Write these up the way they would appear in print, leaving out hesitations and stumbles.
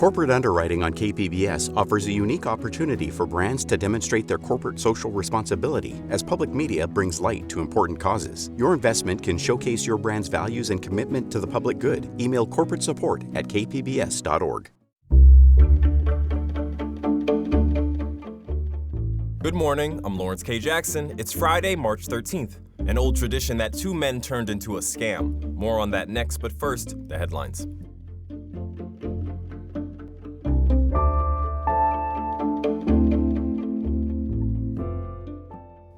Corporate Underwriting on KPBS offers a unique opportunity for brands to demonstrate their corporate social responsibility as public media brings light to important causes. Your investment can showcase your brand's values and commitment to the public good. Email corporate support at kpbs.org. Good morning, I'm Lawrence K. Jackson. It's Friday, March 13th, an old tradition that two men turned into a scam. More on that next, but first, the headlines.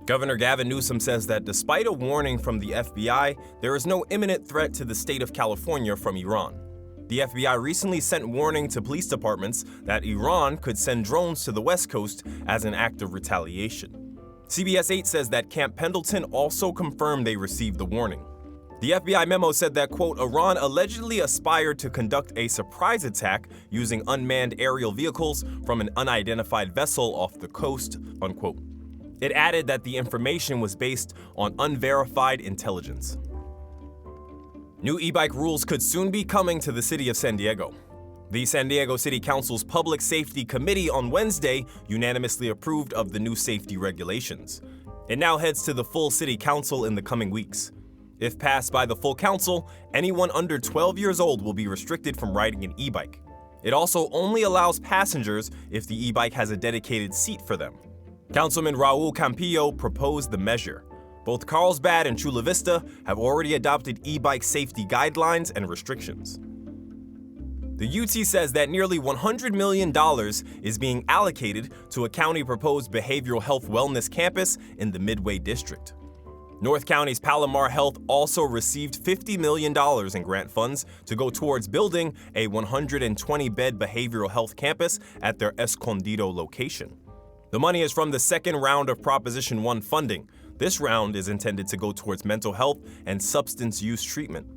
Governor Gavin Newsom says that despite a warning from the FBI, there is no imminent threat to the state of California from Iran. The FBI recently sent warning to police departments that Iran could send drones to the West Coast as an act of retaliation. CBS 8 says that Camp Pendleton also confirmed they received the warning. The FBI memo said that, quote, Iran allegedly aspired to conduct a surprise attack using unmanned aerial vehicles from an unidentified vessel off the coast, unquote. It added that the information was based on unverified intelligence. New e-bike rules could soon be coming to the city of San Diego. The San Diego City Council's Public Safety Committee on Wednesday unanimously approved of the new safety regulations. It now heads to the full city council in the coming weeks. If passed by the full council, anyone under 12 years old will be restricted from riding an e-bike. It also only allows passengers if the e-bike has a dedicated seat for them. Councilman Raul Campillo proposed the measure. Both Carlsbad and Chula Vista have already adopted e-bike safety guidelines and restrictions. The UT says that nearly $100 million is being allocated to a county-proposed behavioral health wellness campus in the Midway District. North County's Palomar Health also received $50 million in grant funds to go towards building a 120-bed behavioral health campus at their Escondido location. The money is from the second round of Proposition 1 funding. This round is intended to go towards mental health and substance use treatment.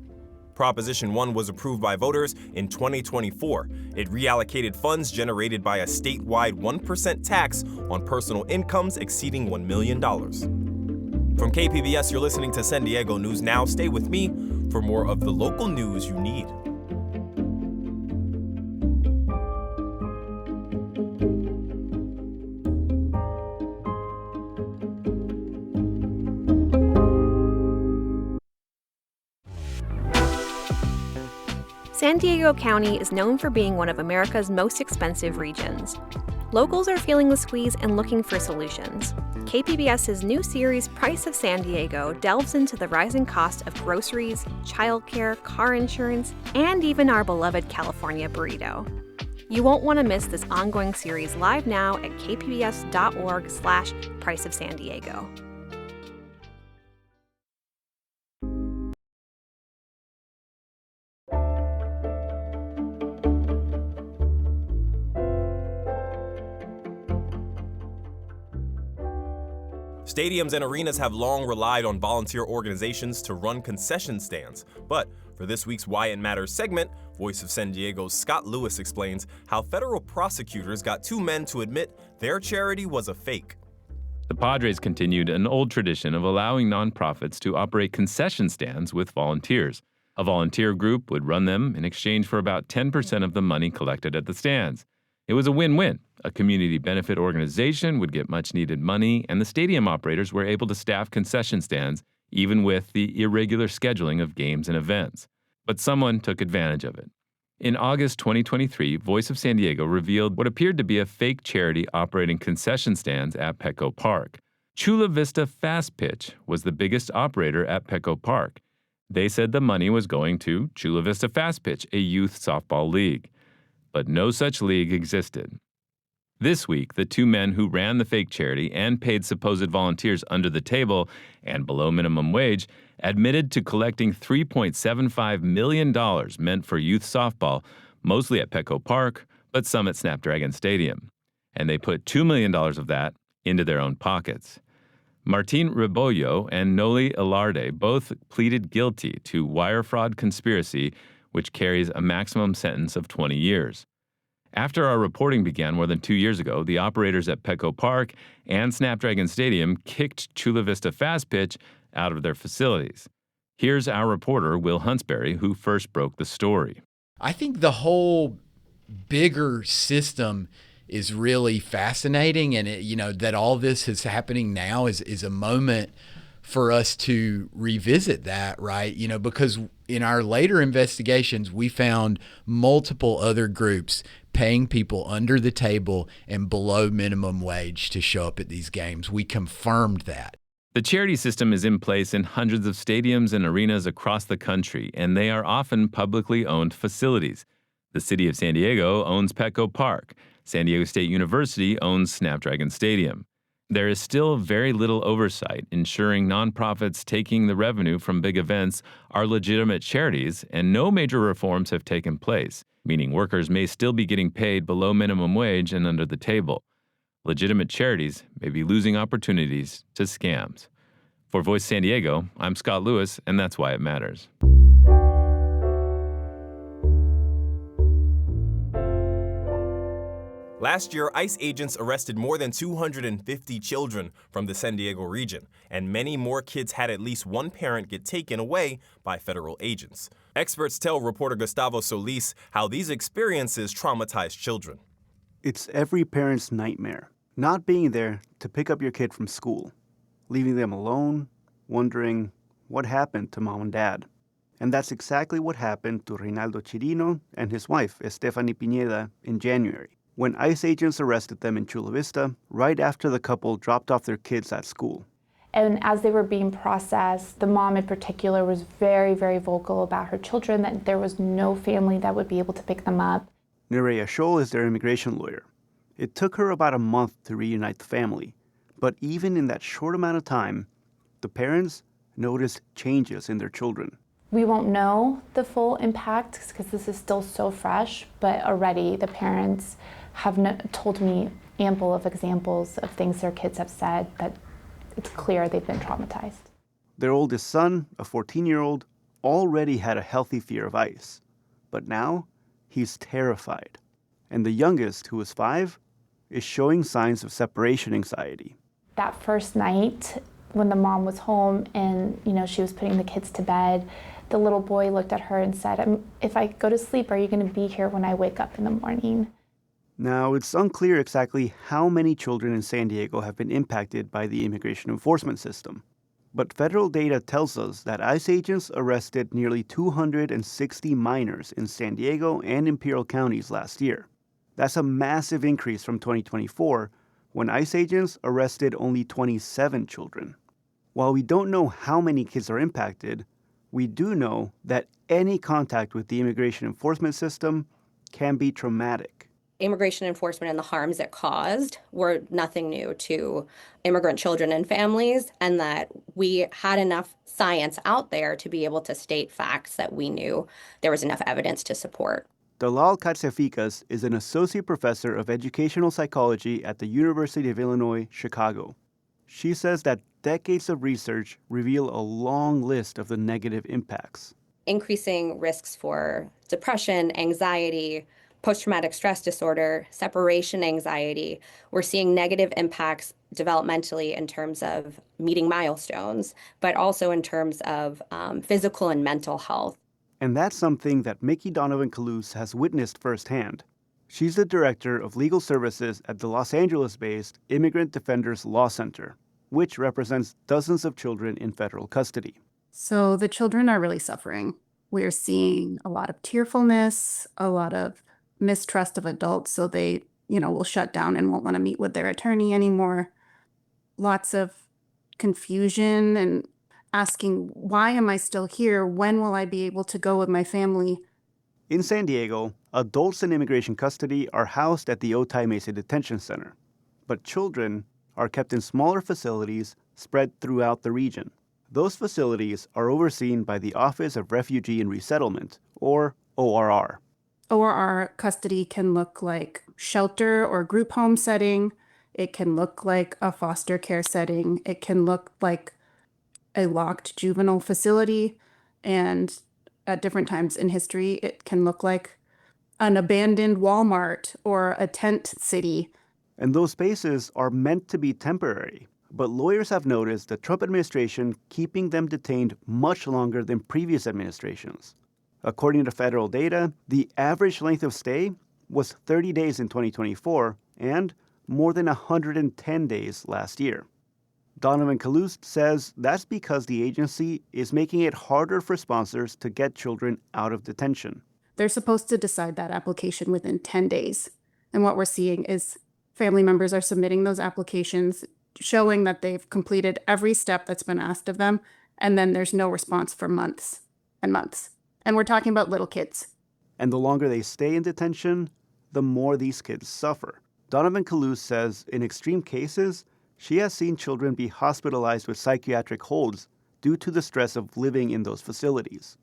Proposition 1 was approved by voters in 2024. It reallocated funds generated by a statewide 1% tax on personal incomes exceeding $1 million. From KPBS, you're listening to San Diego News Now. Stay with me for more of the local news you need. San Diego County is known for being one of America's most expensive regions. Locals are feeling the squeeze and looking for solutions. KPBS's new series, Price of San Diego, delves into the rising cost of groceries, childcare, car insurance, and even our beloved California burrito. You won't want to miss this ongoing series live now at kpbs.org/Price of San Diego. Stadiums and arenas have long relied on volunteer organizations to run concession stands. But for this week's Why It Matters segment, Voice of San Diego's Scott Lewis explains how federal prosecutors got two men to admit their charity was a fake. The Padres continued an old tradition of allowing nonprofits to operate concession stands with volunteers. A volunteer group would run them in exchange for about 10% of the money collected at the stands. It was a win-win. A community benefit organization would get much-needed money, and the stadium operators were able to staff concession stands, even with the irregular scheduling of games and events. But someone took advantage of it. In August 2023, Voice of San Diego revealed what appeared to be a fake charity operating concession stands at Petco Park. Chula Vista Fast Pitch was the biggest operator at Petco Park. They said the money was going to Chula Vista Fast Pitch, a youth softball league. But no such league existed. This week, the two men who ran the fake charity and paid supposed volunteers under the table and below minimum wage admitted to collecting $3.75 million meant for youth softball, mostly at Petco Park, but some at Snapdragon Stadium. And they put $2 million of that into their own pockets. Martin Rebollo and Noli Ilarde both pleaded guilty to wire fraud conspiracy, which carries a maximum sentence of 20 years. After our reporting began more than 2 years ago, the operators at Petco Park and Snapdragon Stadium kicked Chula Vista Fast Pitch out of their facilities. Here's our reporter, Will Huntsberry, who first broke the story. I think the whole bigger system is really fascinating. And, that all this is happening now is a moment for us to revisit that, right? Because in our later investigations, we found multiple other groups paying people under the table and below minimum wage to show up at these games. We confirmed that. The charity system is in place in hundreds of stadiums and arenas across the country, and they are often publicly owned facilities. The city of San Diego owns Petco Park. San Diego State University owns Snapdragon Stadium. There is still very little oversight ensuring nonprofits taking the revenue from big events are legitimate charities, and no major reforms have taken place, meaning workers may still be getting paid below minimum wage and under the table. Legitimate charities may be losing opportunities to scams. For Voice San Diego, I'm Scott Lewis, and that's why it matters. Last year, ICE agents arrested more than 250 children from the San Diego region, and many more kids had at least one parent get taken away by federal agents. Experts tell reporter Gustavo Solis how these experiences traumatize children. It's every parent's nightmare, not being there to pick up your kid from school, leaving them alone, wondering what happened to mom and dad. And that's exactly what happened to Reinaldo Chirino and his wife, Estefany Pineda, in January, when ICE agents arrested them in Chula Vista right after the couple dropped off their kids at school. And as they were being processed, the mom in particular was very, very vocal about her children, that there was no family that would be able to pick them up. Nereya Scholl is their immigration lawyer. It took her about a month to reunite the family, but even in that short amount of time, the parents noticed changes in their children. We won't know the full impact because this is still so fresh, but already the parents have told me ample of examples of things their kids have said that it's clear they've been traumatized. Their oldest son, a 14-year-old, already had a healthy fear of ICE, but now he's terrified. And the youngest, who is 5, is showing signs of separation anxiety. That first night when the mom was home and she was putting the kids to bed, the little boy looked at her and said, "If I go to sleep, are you going to be here when I wake up in the morning?" Now, it's unclear exactly how many children in San Diego have been impacted by the immigration enforcement system. But federal data tells us that ICE agents arrested nearly 260 minors in San Diego and Imperial counties last year. That's a massive increase from 2024, when ICE agents arrested only 27 children. While we don't know how many kids are impacted, we do know that any contact with the immigration enforcement system can be traumatic. Immigration enforcement and the harms it caused were nothing new to immigrant children and families, and that we had enough science out there to be able to state facts that we knew there was enough evidence to support. Dalal Katsafikas is an associate professor of educational psychology at the University of Illinois, Chicago. She says that decades of research reveal a long list of the negative impacts. Increasing risks for depression, anxiety, post-traumatic stress disorder, separation anxiety. We're seeing negative impacts developmentally in terms of meeting milestones, but also in terms of physical and mental health. And that's something that Mickey Donovan-Kalous has witnessed firsthand. She's the director of legal services at the Los Angeles-based Immigrant Defenders Law Center, which represents dozens of children in federal custody. So the children are really suffering. We're seeing a lot of tearfulness, a lot of mistrust of adults, so they, will shut down and won't want to meet with their attorney anymore. Lots of confusion and asking, why am I still here? When will I be able to go with my family? In San Diego, adults in immigration custody are housed at the Otay Mesa Detention Center, but children are kept in smaller facilities spread throughout the region. Those facilities are overseen by the Office of Refugee and Resettlement, or ORR. ORR custody can look like shelter or group home setting. It can look like a foster care setting. It can look like a locked juvenile facility. And at different times in history, it can look like an abandoned Walmart or a tent city. And those spaces are meant to be temporary. But lawyers have noticed the Trump administration keeping them detained much longer than previous administrations. According to federal data, the average length of stay was 30 days in 2024 and more than 110 days last year. Donovan Kalust says that's because the agency is making it harder for sponsors to get children out of detention. They're supposed to decide that application within 10 days. And what we're seeing is family members are submitting those applications, showing that they've completed every step that's been asked of them, and then there's no response for months and months. And we're talking about little kids. And the longer they stay in detention, the more these kids suffer. Donovan Kalust says in extreme cases, she has seen children be hospitalized with psychiatric holds due to the stress of living in those facilities.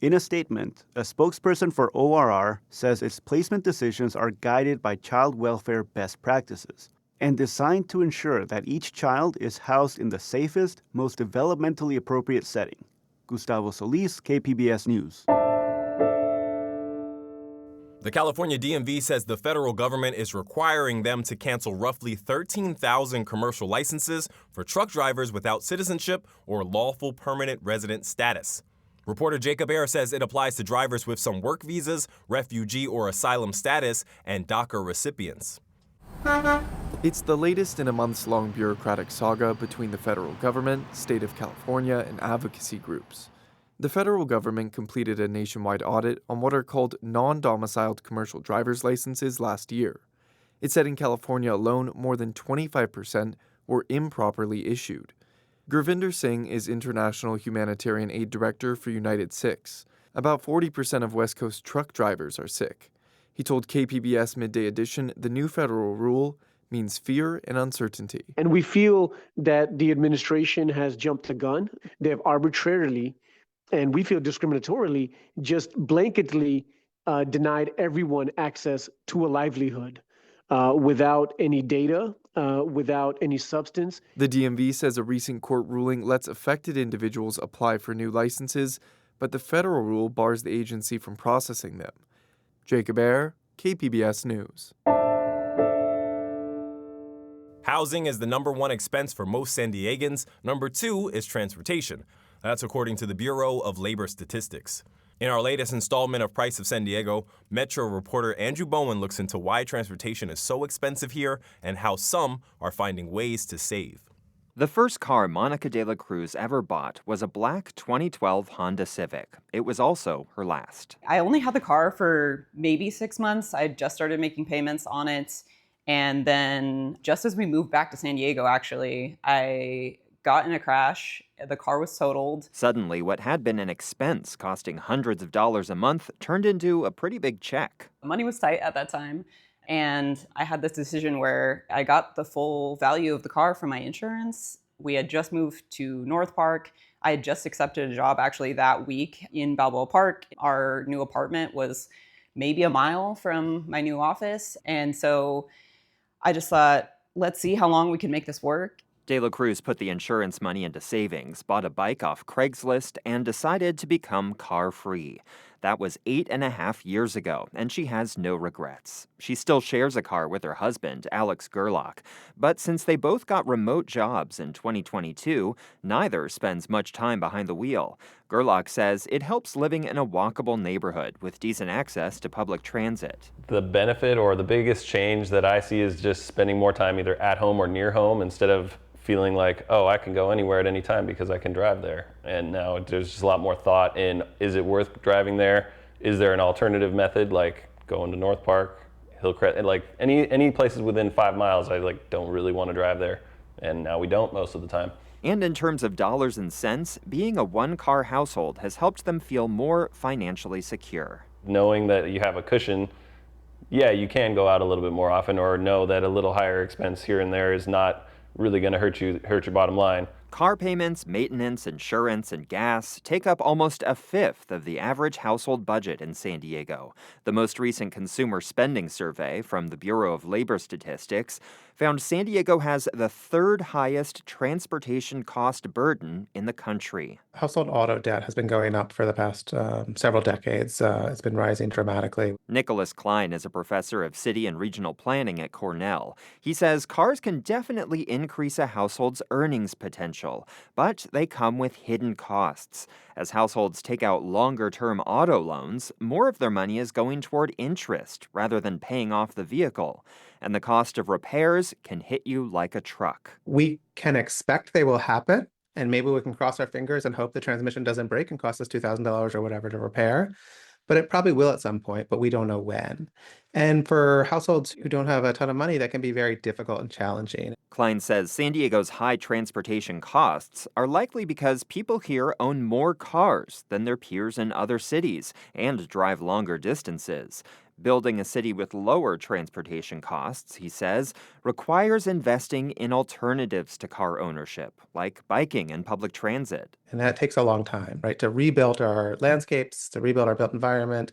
In a statement, a spokesperson for ORR says its placement decisions are guided by child welfare best practices and designed to ensure that each child is housed in the safest, most developmentally appropriate setting. Gustavo Solis, KPBS News. The California DMV says the federal government is requiring them to cancel roughly 13,000 commercial licenses for truck drivers without citizenship or lawful permanent resident status. Reporter Jacob Ayer says it applies to drivers with some work visas, refugee or asylum status, and DACA recipients. It's the latest in a months-long bureaucratic saga between the federal government, state of California, and advocacy groups. The federal government completed a nationwide audit on what are called non-domiciled commercial driver's licenses last year. It said in California alone, more than 25% were improperly issued. Gurvinder Singh is International Humanitarian Aid Director for United Sikhs. About 40% of West Coast truck drivers are Sikh. He told KPBS Midday Edition the new federal rule means fear and uncertainty. And we feel that the administration has jumped the gun. They have arbitrarily, and we feel discriminatorily, just blanketly denied everyone access to a livelihood without any data, without any substance. The DMV says a recent court ruling lets affected individuals apply for new licenses, but the federal rule bars the agency from processing them. Jacob Ayer, KPBS News. Housing is the number one expense for most San Diegans. Number two is transportation. That's according to the Bureau of Labor Statistics. In our latest installment of Price of San Diego, Metro reporter Andrew Bowen looks into why transportation is so expensive here and how some are finding ways to save. The first car Monica de la Cruz ever bought was a black 2012 Honda Civic. It was also her last. I only had the car for maybe 6 months. I just started making payments on it. And then just as we moved back to San Diego, actually, I got in a crash. The car was totaled. Suddenly, what had been an expense costing hundreds of dollars a month turned into a pretty big check. Money was tight at that time. And I had this decision where I got the full value of the car from my insurance. We had just moved to North Park. I had just accepted a job actually that week in Balboa Park. Our new apartment was maybe a mile from my new office. And so I just thought, let's see how long we can make this work. De La Cruz put the insurance money into savings, bought a bike off Craigslist, and decided to become car-free. That was 8.5 years ago, and she has no regrets. She still shares a car with her husband, Alex Gerlach. But since they both got remote jobs in 2022, neither spends much time behind the wheel. Gerlach says it helps living in a walkable neighborhood with decent access to public transit. The benefit or the biggest change that I see is just spending more time either at home or near home instead of feeling like, oh, I can go anywhere at any time because I can drive there. And now there's just a lot more thought in, is it worth driving there? Is there an alternative method like going to North Park, Hillcrest, and like any places within 5 miles, I don't really want to drive there. And now we don't most of the time. And in terms of dollars and cents, being a one-car household has helped them feel more financially secure. Knowing that you have a cushion, yeah, you can go out a little bit more often, or know that a little higher expense here and there is not really going to hurt your bottom line. Car payments, maintenance, insurance, and gas take up almost a fifth of the average household budget in San Diego. The most recent consumer spending survey from the Bureau of Labor Statistics found San Diego has the third highest transportation cost burden in the country. Household auto debt has been going up for the past several decades. It's been rising dramatically. Nicholas Klein is a professor of city and regional planning at Cornell. He says cars can definitely increase a household's earnings potential. beneficial, but they come with hidden costs. As households take out longer-term auto loans, more of their money is going toward interest rather than paying off the vehicle. And the cost of repairs can hit you like a truck. We can expect they will happen, and maybe we can cross our fingers and hope the transmission doesn't break and cost us $2,000 or whatever to repair. But it probably will at some point, but we don't know when. And for households who don't have a ton of money, that can be very difficult and challenging. Klein says San Diego's high transportation costs are likely because people here own more cars than their peers in other cities and drive longer distances. Building a city with lower transportation costs, he says, requires investing in alternatives to car ownership, like biking and public transit. And that takes a long time, right? To rebuild our landscapes, to rebuild our built environment,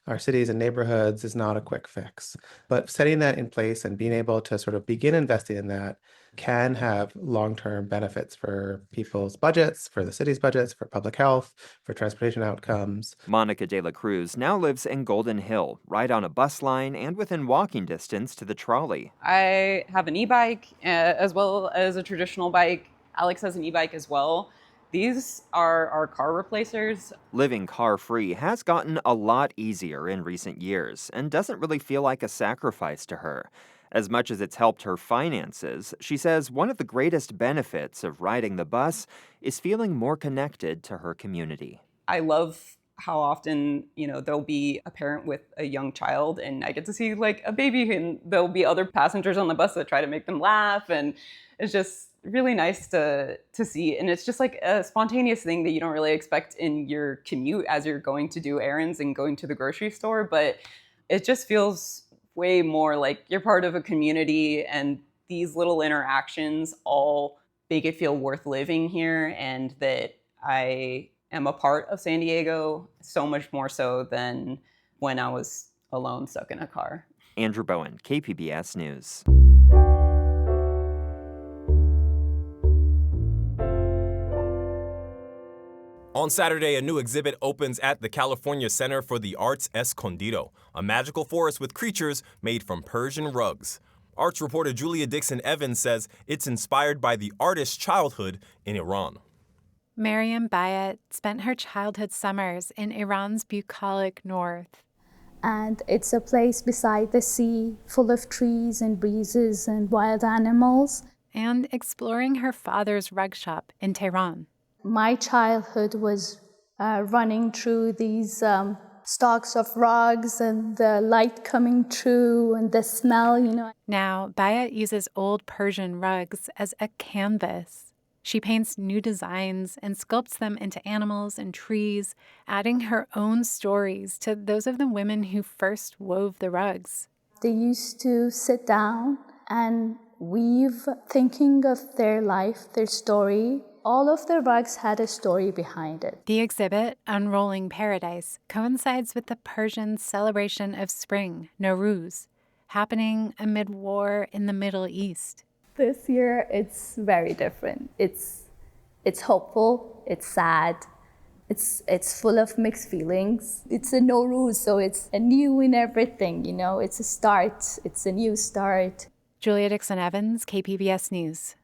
our cities and neighborhoods is not a quick fix. But setting that in place and being able to sort of begin investing in that can have long-term benefits for people's budgets, for the city's budgets, for public health, for transportation outcomes. Monica De La Cruz now lives in Golden Hill, right on a bus line and within walking distance to the trolley. I have an e-bike as well as a traditional bike. Alex has an e-bike as well. These are our car replacers. Living car-free has gotten a lot easier in recent years and doesn't really feel like a sacrifice to her. As much as it's helped her finances, she says one of the greatest benefits of riding the bus is feeling more connected to her community. I love how often, there'll be a parent with a young child and I get to see like a baby and there'll be other passengers on the bus that try to make them laugh. And it's just really nice to see. And it's just like a spontaneous thing that you don't really expect in your commute as you're going to do errands and going to the grocery store. But it just feels way more like you're part of a community, and these little interactions all make it feel worth living here and that I am a part of San Diego, so much more so than when I was alone stuck in a car. Andrew Bowen, KPBS News. On Saturday, a new exhibit opens at the California Center for the Arts Escondido, a magical forest with creatures made from Persian rugs. Arts reporter Julia Dixon Evans says it's inspired by the artist's childhood in Iran. Mariam Bayat spent her childhood summers in Iran's bucolic north. And it's a place beside the sea, full of trees and breezes and wild animals. And exploring her father's rug shop in Tehran. My childhood was running through these stalks of rugs and the light coming through and the smell, Now, Bayat uses old Persian rugs as a canvas. She paints new designs and sculpts them into animals and trees, adding her own stories to those of the women who first wove the rugs. They used to sit down and weave, thinking of their life, their story. All of the rugs had a story behind it. The exhibit, Unrolling Paradise, coincides with the Persian celebration of spring, Nowruz, happening amid war in the Middle East. This year, it's very different. It's hopeful, it's sad, it's full of mixed feelings. It's a Nowruz, so it's a new in everything, It's a start, it's a new start. Julia Dixon Evans, KPBS News.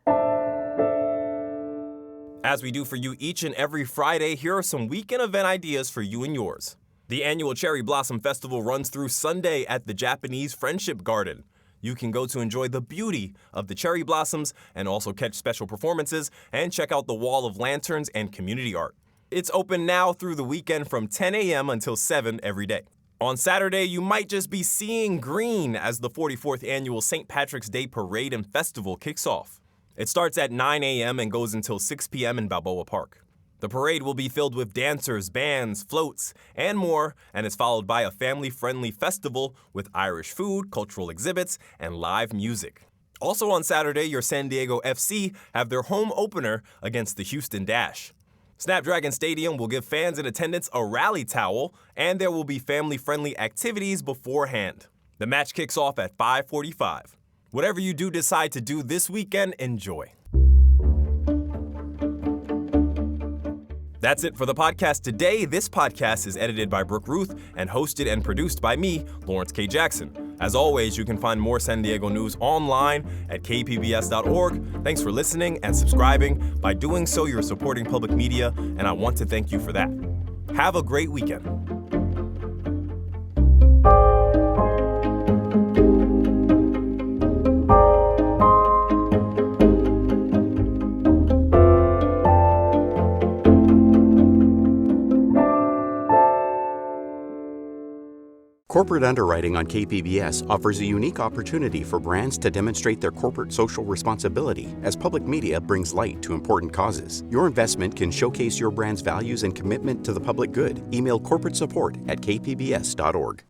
As we do for you each and every Friday, here are some weekend event ideas for you and yours. The annual Cherry Blossom Festival runs through Sunday at the Japanese Friendship Garden. You can go to enjoy the beauty of the cherry blossoms and also catch special performances and check out the wall of lanterns and community art. It's open now through the weekend from 10 a.m. until 7 every day. On Saturday, you might just be seeing green as the 44th annual St. Patrick's Day Parade and Festival kicks off. It starts at 9 a.m. and goes until 6 p.m. in Balboa Park. The parade will be filled with dancers, bands, floats, and more, and is followed by a family-friendly festival with Irish food, cultural exhibits, and live music. Also on Saturday, your San Diego FC have their home opener against the Houston Dash. Snapdragon Stadium will give fans in attendance a rally towel, and there will be family-friendly activities beforehand. The match kicks off at 5:45. Whatever you do decide to do this weekend, enjoy. That's it for the podcast today. This podcast is edited by Brooke Ruth and hosted and produced by me, Lawrence K. Jackson. As always, you can find more San Diego news online at kpbs.org. Thanks for listening and subscribing. By doing so, you're supporting public media, and I want to thank you for that. Have a great weekend. Corporate Underwriting on KPBS offers a unique opportunity for brands to demonstrate their corporate social responsibility as public media brings light to important causes. Your investment can showcase your brand's values and commitment to the public good. Email corporate support@kpbs.org.